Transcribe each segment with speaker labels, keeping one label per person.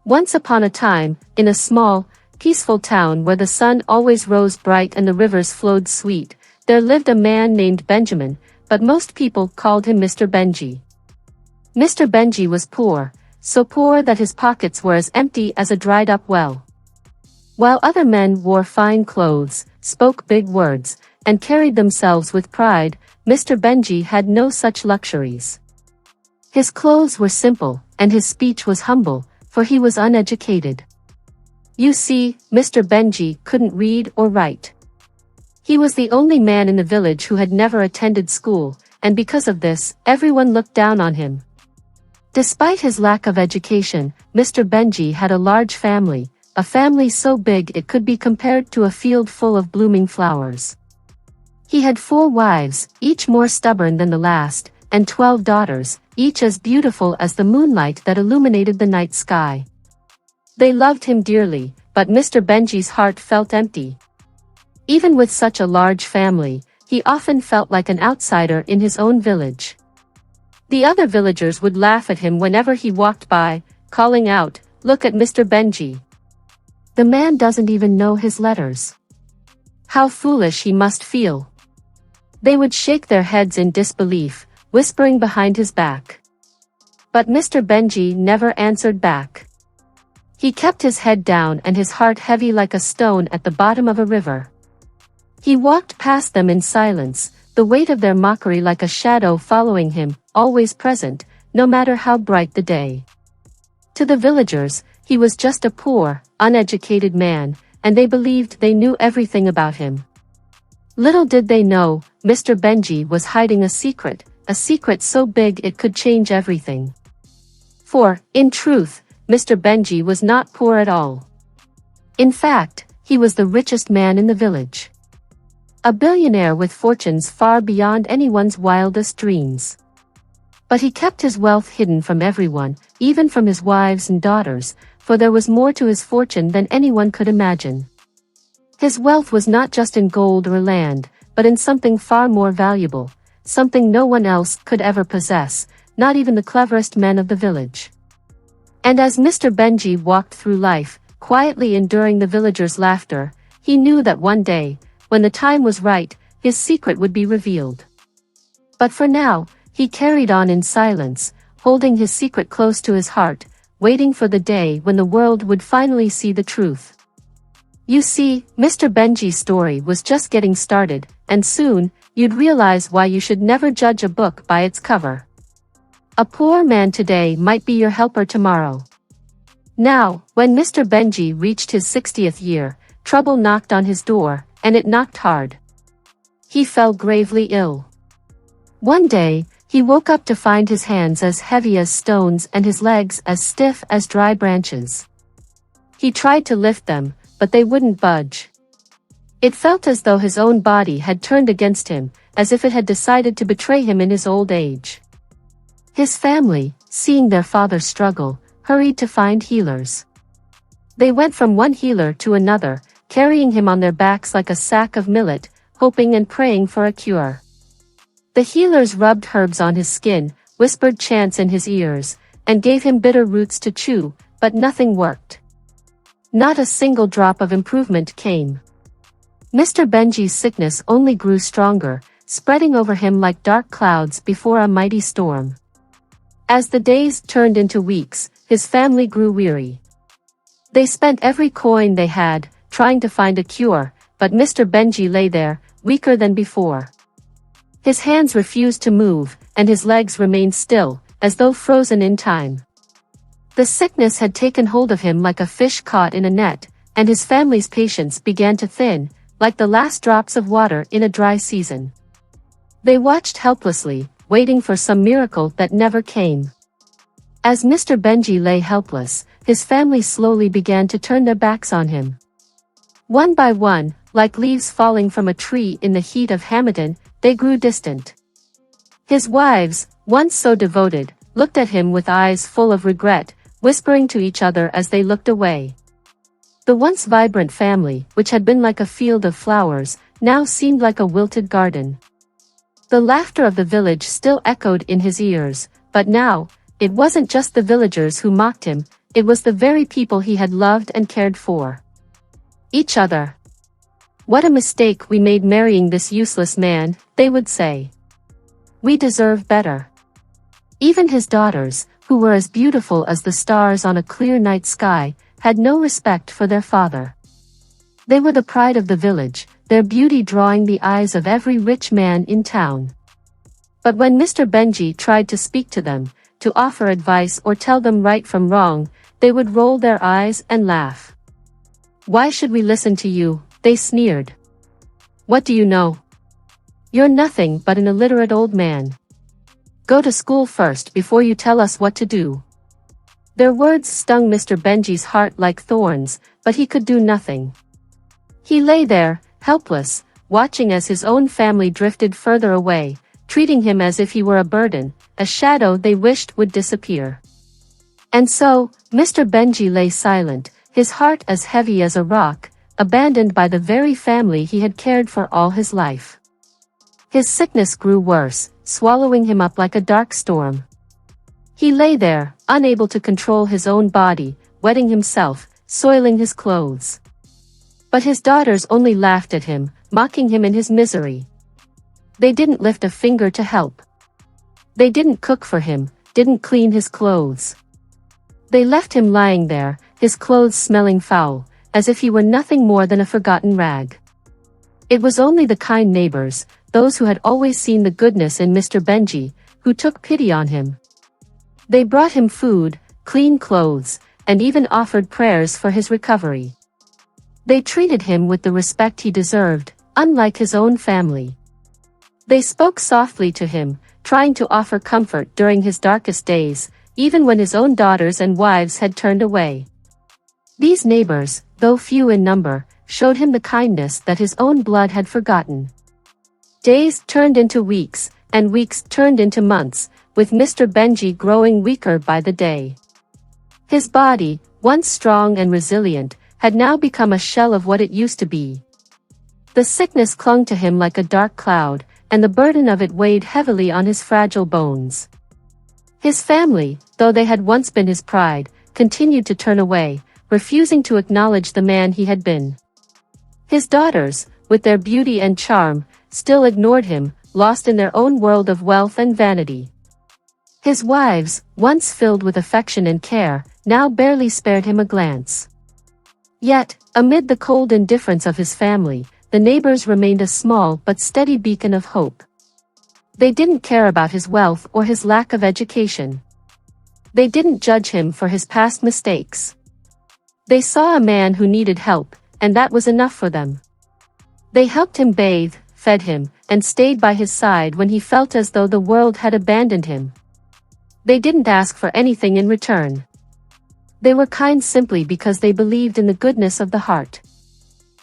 Speaker 1: Once upon a time, in a small, peaceful town where the sun always rose bright and the rivers flowed sweet, there lived a man named Benjamin, but most people called him Mr. Benji. Mr. Benji was poor, so poor that his pockets were as empty as a dried-up well. While other men wore fine clothes, spoke big words, and carried themselves with pride, Mr. Benji had no such luxuries. His clothes were simple, and his speech was humble, for he was uneducated. You see, Mr. Benji couldn't read or write. He was the only man in the village who had never attended school, and because of this, everyone looked down on him. Despite his lack of education, Mr. Benji had a large family, a family so big it could be compared to a field full of blooming flowers. He had 4 wives, each more stubborn than the last, and 12 daughters, each as beautiful as the moonlight that illuminated the night sky. They loved him dearly, but Mr. Benji's heart felt empty. Even with such a large family, he often felt like an outsider in his own village. The other villagers would laugh at him whenever he walked by, calling out, "Look at Mr. Benji. The man doesn't even know his letters. How foolish he must feel." They would shake their heads in disbelief, whispering behind his back. But Mr. Benji never answered back. He kept his head down and his heart heavy like a stone at the bottom of a river. He walked past them in silence, the weight of their mockery like a shadow following him, always present, no matter how bright the day. To the villagers, he was just a poor, uneducated man, and they believed they knew everything about him. Little did they know, Mr. Benji was hiding a secret so big it could change everything. For, in truth, Mr. Benji was not poor at all. In fact, he was the richest man in the village. A billionaire with fortunes far beyond anyone's wildest dreams. But he kept his wealth hidden from everyone, even from his wives and daughters, for there was more to his fortune than anyone could imagine. His wealth was not just in gold or land, but in something far more valuable, something no one else could ever possess, not even the cleverest men of the village. And as Mr. Benji walked through life, quietly enduring the villagers' laughter, he knew that one day, when the time was right, his secret would be revealed. But for now, he carried on in silence, holding his secret close to his heart, waiting for the day when the world would finally see the truth. You see, Mr. Benji's story was just getting started, and soon, you'd realize why you should never judge a book by its cover. A poor man today might be your helper tomorrow. Now, when Mr. Benji reached his 60th year, trouble knocked on his door, and it knocked hard. He fell gravely ill. One day, he woke up to find his hands as heavy as stones and his legs as stiff as dry branches. He tried to lift them, but they wouldn't budge. It felt as though his own body had turned against him, as if it had decided to betray him in his old age. His family, seeing their father struggle, hurried to find healers. They went from one healer to another, carrying him on their backs like a sack of millet, hoping and praying for a cure. The healers rubbed herbs on his skin, whispered chants in his ears, and gave him bitter roots to chew, but nothing worked. Not a single drop of improvement came. Mr. Benji's sickness only grew stronger, spreading over him like dark clouds before a mighty storm. As the days turned into weeks, his family grew weary. They spent every coin they had, trying to find a cure, but Mr. Benji lay there, weaker than before. His hands refused to move, and his legs remained still, as though frozen in time. The sickness had taken hold of him like a fish caught in a net, and his family's patience began to thin, like the last drops of water in a dry season. They watched helplessly, waiting for some miracle that never came. As Mr. Benji lay helpless, his family slowly began to turn their backs on him. One by one, like leaves falling from a tree in the heat of Hamadan, they grew distant. His wives, once so devoted, looked at him with eyes full of regret, whispering to each other as they looked away. The once vibrant family, which had been like a field of flowers, now seemed like a wilted garden. The laughter of the village still echoed in his ears, but now, it wasn't just the villagers who mocked him, it was the very people he had loved and cared for. Each other. "What a mistake we made marrying this useless man," they would say. "We deserve better." Even his daughters, who were as beautiful as the stars on a clear night sky, had no respect for their father. They were the pride of the village, their beauty drawing the eyes of every rich man in town. But when Mr. Benji tried to speak to them, to offer advice or tell them right from wrong, they would roll their eyes and laugh. "Why should we listen to you?" they sneered. "What do you know? You're nothing but an illiterate old man. Go to school first before you tell us what to do." Their words stung Mr. Benji's heart like thorns, but he could do nothing. He lay there, helpless, watching as his own family drifted further away, treating him as if he were a burden, a shadow they wished would disappear. And so, Mr. Benji lay silent, his heart as heavy as a rock, abandoned by the very family he had cared for all his life. His sickness grew worse, swallowing him up like a dark storm. He lay there, unable to control his own body, wetting himself, soiling his clothes. But his daughters only laughed at him, mocking him in his misery. They didn't lift a finger to help. They didn't cook for him, didn't clean his clothes. They left him lying there, his clothes smelling foul, as if he were nothing more than a forgotten rag. It was only the kind neighbors, those who had always seen the goodness in Mr. Benji, who took pity on him. They brought him food, clean clothes, and even offered prayers for his recovery. They treated him with the respect he deserved, unlike his own family. They spoke softly to him, trying to offer comfort during his darkest days, even when his own daughters and wives had turned away. These neighbors, though few in number, showed him the kindness that his own blood had forgotten. Days turned into weeks, and weeks turned into months, with Mr. Benji growing weaker by the day. His body, once strong and resilient, had now become a shell of what it used to be. The sickness clung to him like a dark cloud, and the burden of it weighed heavily on his fragile bones. His family, though they had once been his pride, continued to turn away, refusing to acknowledge the man he had been. His daughters, with their beauty and charm, still ignored him, lost in their own world of wealth and vanity. His wives, once filled with affection and care, now barely spared him a glance. Yet, amid the cold indifference of his family, the neighbors remained a small but steady beacon of hope. They didn't care about his wealth or his lack of education. They didn't judge him for his past mistakes. They saw a man who needed help, and that was enough for them. They helped him bathe, fed him, and stayed by his side when he felt as though the world had abandoned him. They didn't ask for anything in return. They were kind simply because they believed in the goodness of the heart.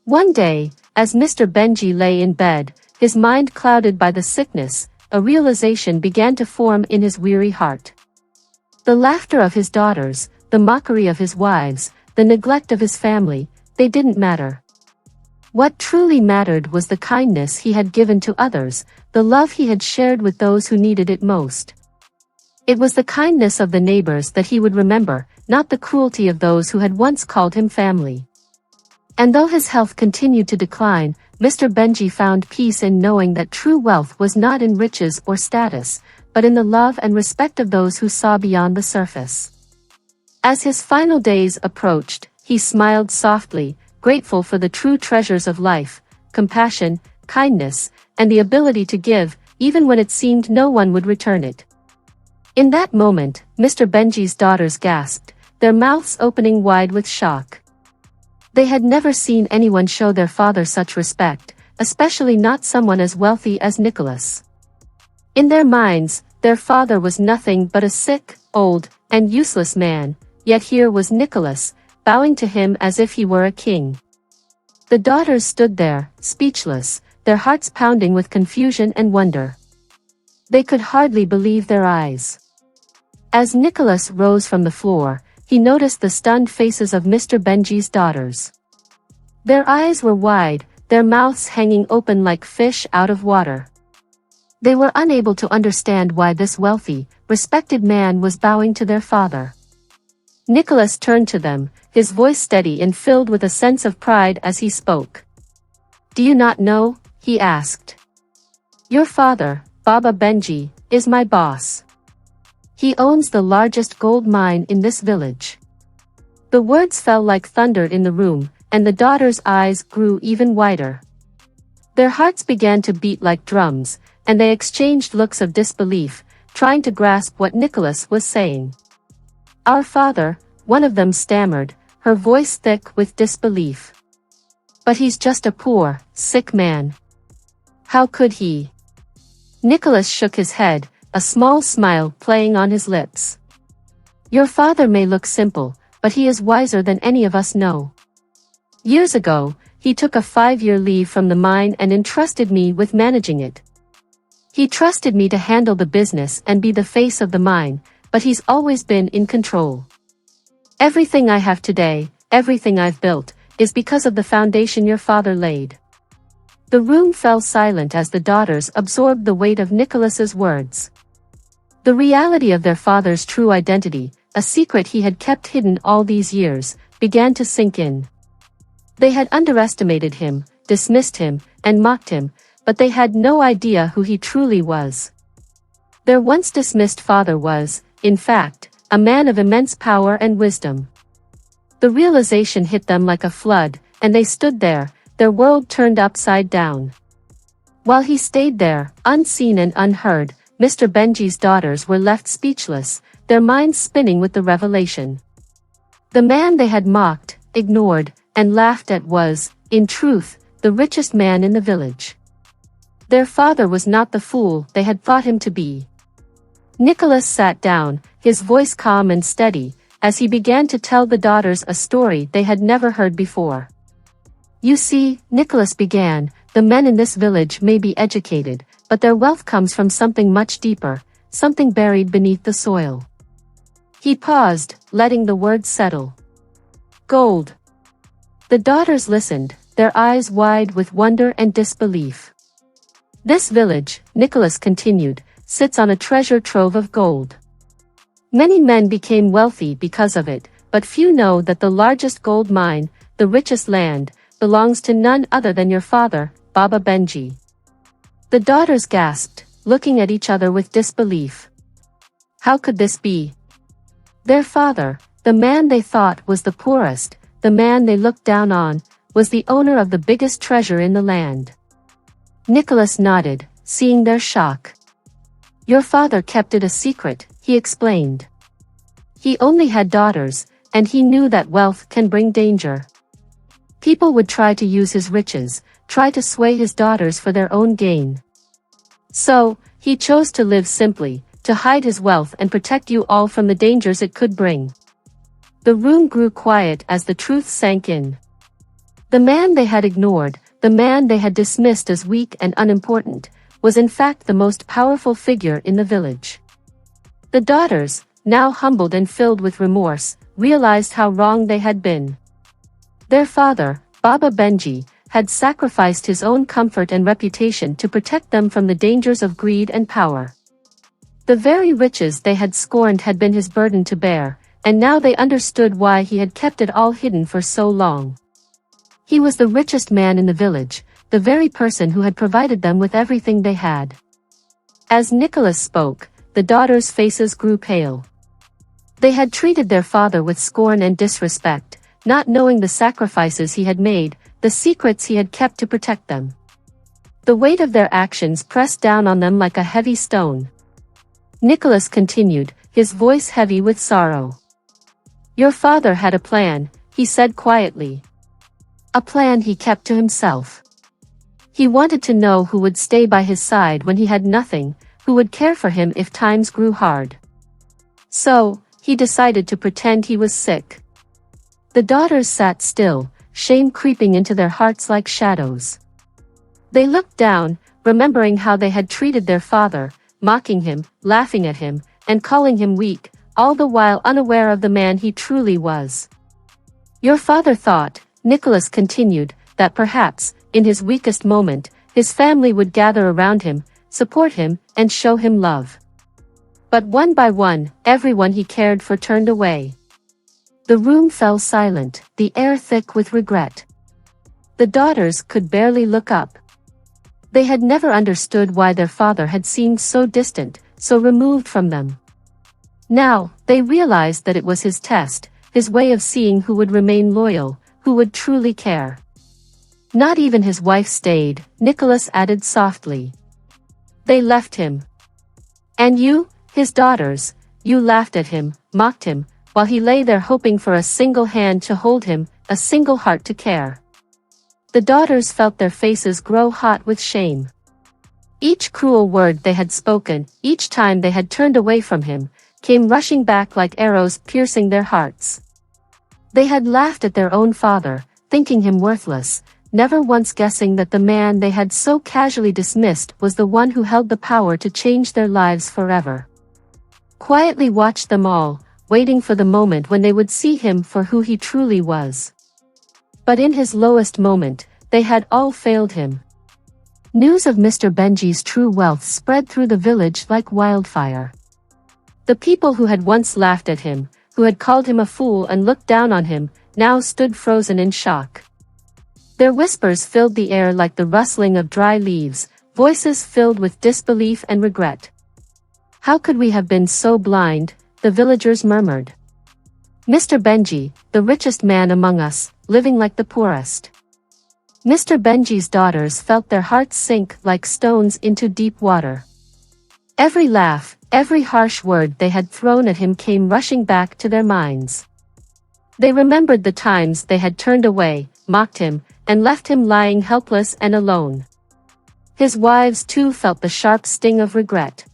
Speaker 1: One day, as Mr. Benji lay in bed, his mind clouded by the sickness, a realization began to form in his weary heart. The laughter of his daughters, the mockery of his wives, the neglect of his family, they didn't matter. What truly mattered was the kindness he had given to others, the love he had shared with those who needed it most. It was the kindness of the neighbors that he would remember, not the cruelty of those who had once called him family. And though his health continued to decline, Mr. Benji found peace in knowing that true wealth was not in riches or status, but in the love and respect of those who saw beyond the surface. As his final days approached, he smiled softly, grateful for the true treasures of life, compassion, kindness, and the ability to give, even when it seemed no one would return it. In that moment, Mr. Benji's daughters gasped, their mouths opening wide with shock. They had never seen anyone show their father such respect, especially not someone as wealthy as Nicholas. In their minds, their father was nothing but a sick, old, and useless man, yet here was Nicholas, bowing to him as if he were a king. The daughters stood there, speechless, their hearts pounding with confusion and wonder. They could hardly believe their eyes. As Nicholas rose from the floor, he noticed the stunned faces of Mr. Benji's daughters. Their eyes were wide, their mouths hanging open like fish out of water. They were unable to understand why this wealthy, respected man was bowing to their father. Nicholas turned to them, his voice steady and filled with a sense of pride as he spoke. "Do you not know?" he asked. "Your father, Baba Benji, is my boss. He owns the largest gold mine in this village." The words fell like thunder in the room, and the daughters' eyes grew even wider. Their hearts began to beat like drums, and they exchanged looks of disbelief, trying to grasp what Nicholas was saying. "Our father," one of them stammered, her voice thick with disbelief. "But he's just a poor, sick man. How could he?" Nicholas shook his head, a small smile playing on his lips. "Your father may look simple, but he is wiser than any of us know. Years ago, he took a 5-year leave from the mine and entrusted me with managing it. He trusted me to handle the business and be the face of the mine, but he's always been in control. Everything I have today, everything I've built, is because of the foundation your father laid." The room fell silent as the daughters absorbed the weight of Nicholas's words. The reality of their father's true identity, a secret he had kept hidden all these years, began to sink in. They had underestimated him, dismissed him, and mocked him, but they had no idea who he truly was. Their once dismissed father was, in fact, a man of immense power and wisdom. The realization hit them like a flood, and they stood there, their world turned upside down. While he stayed there, unseen and unheard, Mr. Benji's daughters were left speechless, their minds spinning with the revelation. The man they had mocked, ignored, and laughed at was, in truth, the richest man in the village. Their father was not the fool they had thought him to be. Nicholas sat down, his voice calm and steady, as he began to tell the daughters a story they had never heard before. "You see," Nicholas began, "the men in this village may be educated, but their wealth comes from something much deeper, something buried beneath the soil." He paused, letting the words settle. "Gold." The daughters listened, their eyes wide with wonder and disbelief. "This village," Nicholas continued, "sits on a treasure trove of gold. Many men became wealthy because of it, but few know that the largest gold mine, the richest land, belongs to none other than your father, Baba Benji." The daughters gasped, looking at each other with disbelief. How could this be? Their father, the man they thought was the poorest, the man they looked down on, was the owner of the biggest treasure in the land. Nicholas nodded, seeing their shock. "Your father kept it a secret," he explained. "He only had daughters, and he knew that wealth can bring danger. People would try to use his riches, try to sway his daughters for their own gain. So, he chose to live simply, to hide his wealth and protect you all from the dangers it could bring." The room grew quiet as the truth sank in. The man they had ignored, the man they had dismissed as weak and unimportant, was in fact the most powerful figure in the village. The daughters, now humbled and filled with remorse, realized how wrong they had been. Their father, Baba Benji, had sacrificed his own comfort and reputation to protect them from the dangers of greed and power. The very riches they had scorned had been his burden to bear, and now they understood why he had kept it all hidden for so long. He was the richest man in the village, the very person who had provided them with everything they had. As Nicholas spoke, the daughters' faces grew pale. They had treated their father with scorn and disrespect, not knowing the sacrifices he had made, the secrets he had kept to protect them. The weight of their actions pressed down on them like a heavy stone. Nicholas continued, his voice heavy with sorrow. "Your father had a plan," he said quietly. "A plan he kept to himself. He wanted to know who would stay by his side when he had nothing, who would care for him if times grew hard. So, he decided to pretend he was sick." The daughters sat still, shame creeping into their hearts like shadows. They looked down, remembering how they had treated their father, mocking him, laughing at him, and calling him weak, all the while unaware of the man he truly was. "Your father thought," Nicholas continued, "that perhaps, in his weakest moment, his family would gather around him, support him, and show him love. But one by one, everyone he cared for turned away. The room fell silent, the air thick with regret. The daughters could barely look up. They had never understood why their father had seemed so distant, so removed from them. Now, they realized that it was his test, his way of seeing who would remain loyal, who would truly care. Not even his wife stayed, Nicholas added softly. They left him. And you, his daughters, you laughed at him, mocked him, while he lay there hoping for a single hand to hold him, a single heart to care. The daughters felt their faces grow hot with shame. Each cruel word they had spoken, each time they had turned away from him, came rushing back like arrows piercing their hearts. They had laughed at their own father, thinking him worthless, never once guessing that the man they had so casually dismissed was the one who held the power to change their lives forever. Quietly watched them all, waiting for the moment when they would see him for who he truly was. But in his lowest moment, they had all failed him. News of Mr. Benji's true wealth spread through the village like wildfire. The people who had once laughed at him, who had called him a fool and looked down on him, now stood frozen in shock. Their whispers filled the air like the rustling of dry leaves, voices filled with disbelief and regret. How could we have been so blind, the villagers murmured. Mr. Benji, the richest man among us, living like the poorest. Mr. Benji's daughters felt their hearts sink like stones into deep water. Every laugh, every harsh word they had thrown at him came rushing back to their minds. They remembered the times they had turned away, mocked him, and left him lying helpless and alone. His wives too felt the sharp sting of regret.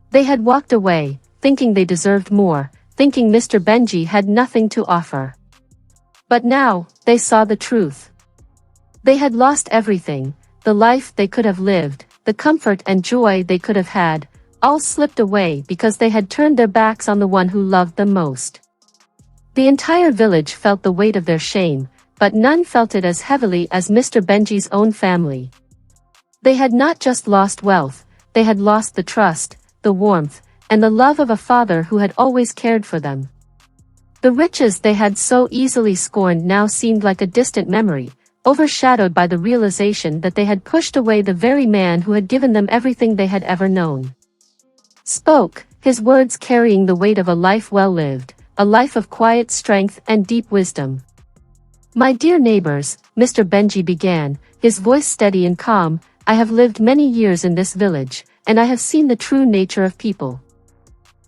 Speaker 1: They had walked away, thinking they deserved more, thinking Mr. Benji had nothing to offer. But now, they saw the truth. They had lost everything, the life they could have lived, the comfort and joy they could have had, all slipped away because they had turned their backs on the one who loved them most. The entire village felt the weight of their shame, but none felt it as heavily as Mr. Benji's own family. They had not just lost wealth, they had lost the trust, the warmth, and the love of a father who had always cared for them. The riches they had so easily scorned now seemed like a distant memory, overshadowed by the realization that they had pushed away the very man who had given them everything they had ever known. Spoke, his words carrying the weight of a life well lived, a life of quiet strength and deep wisdom. My dear neighbors, Mr. Benji began, his voice steady and calm, I have lived many years in this village, and I have seen the true nature of people.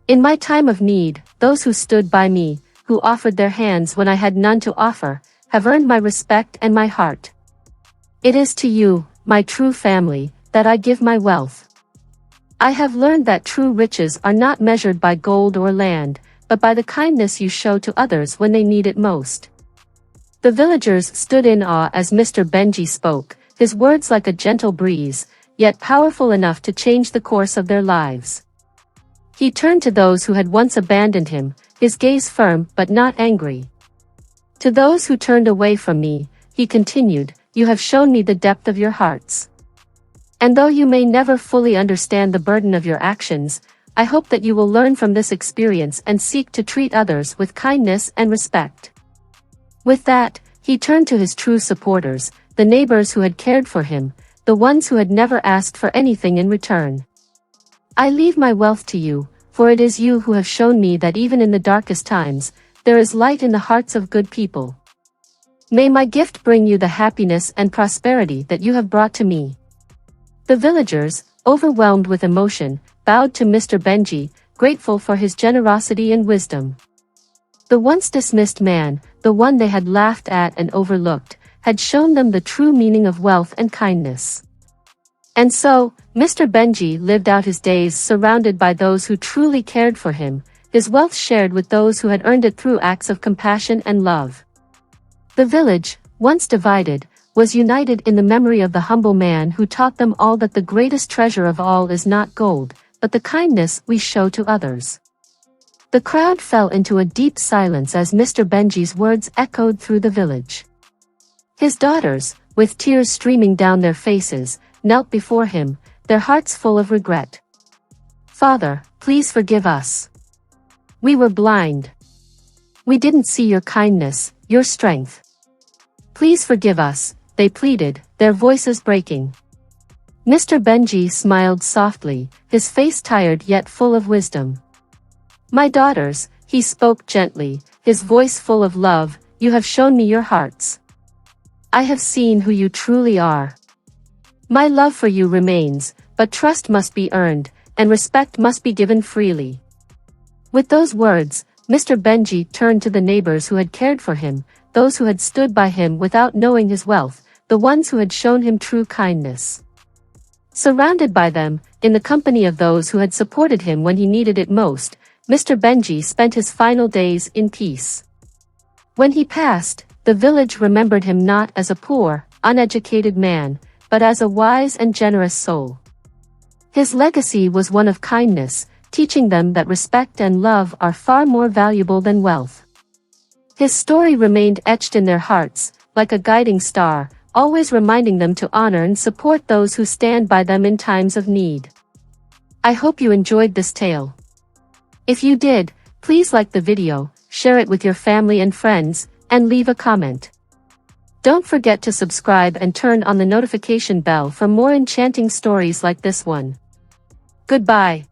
Speaker 1: In my time of need, those who stood by me, who offered their hands when I had none to offer, have earned my respect and my heart. It is to you, my true family, that I give my wealth. I have learned that true riches are not measured by gold or land, but by the kindness you show to others when they need it most. The villagers stood in awe as Mr. Benji spoke, his words like a gentle breeze, yet powerful enough to change the course of their lives. He turned to those who had once abandoned him, his gaze firm but not angry. To those who turned away from me, he continued, you have shown me the depth of your hearts. And though you may never fully understand the burden of your actions, I hope that you will learn from this experience and seek to treat others with kindness and respect. With that, he turned to his true supporters, the neighbors who had cared for him, the ones who had never asked for anything in return. I leave my wealth to you, for it is you who have shown me that even in the darkest times, there is light in the hearts of good people. May my gift bring you the happiness and prosperity that you have brought to me. The villagers, overwhelmed with emotion, bowed to Mr. Benji, grateful for his generosity and wisdom. The once dismissed man, the one they had laughed at and overlooked, had shown them the true meaning of wealth and kindness. And so, Mr. Benji lived out his days surrounded by those who truly cared for him, his wealth shared with those who had earned it through acts of compassion and love. The village, once divided, was united in the memory of the humble man who taught them all that the greatest treasure of all is not gold, but the kindness we show to others. The crowd fell into a deep silence as Mr. Benji's words echoed through the village. His daughters, with tears streaming down their faces, knelt before him, their hearts full of regret. Father, please forgive us. We were blind. We didn't see your kindness, your strength. Please forgive us, they pleaded, their voices breaking. Mr. Benji smiled softly, his face tired yet full of wisdom. My daughters, he spoke gently, his voice full of love, you have shown me your hearts. I have seen who you truly are. My love for you remains, but trust must be earned, and respect must be given freely. With those words, Mr. Benji turned to the neighbors who had cared for him, those who had stood by him without knowing his wealth, the ones who had shown him true kindness. Surrounded by them, in the company of those who had supported him when he needed it most, Mr. Benji spent his final days in peace. When he passed, the village remembered him not as a poor, uneducated man, but as a wise and generous soul. His legacy was one of kindness, teaching them that respect and love are far more valuable than wealth. His story remained etched in their hearts, like a guiding star, always reminding them to honor and support those who stand by them in times of need. I hope you enjoyed this tale. If you did, please like the video, share it with your family and friends, and leave a comment. Don't forget to subscribe and turn on the notification bell for more enchanting stories like this one. Goodbye.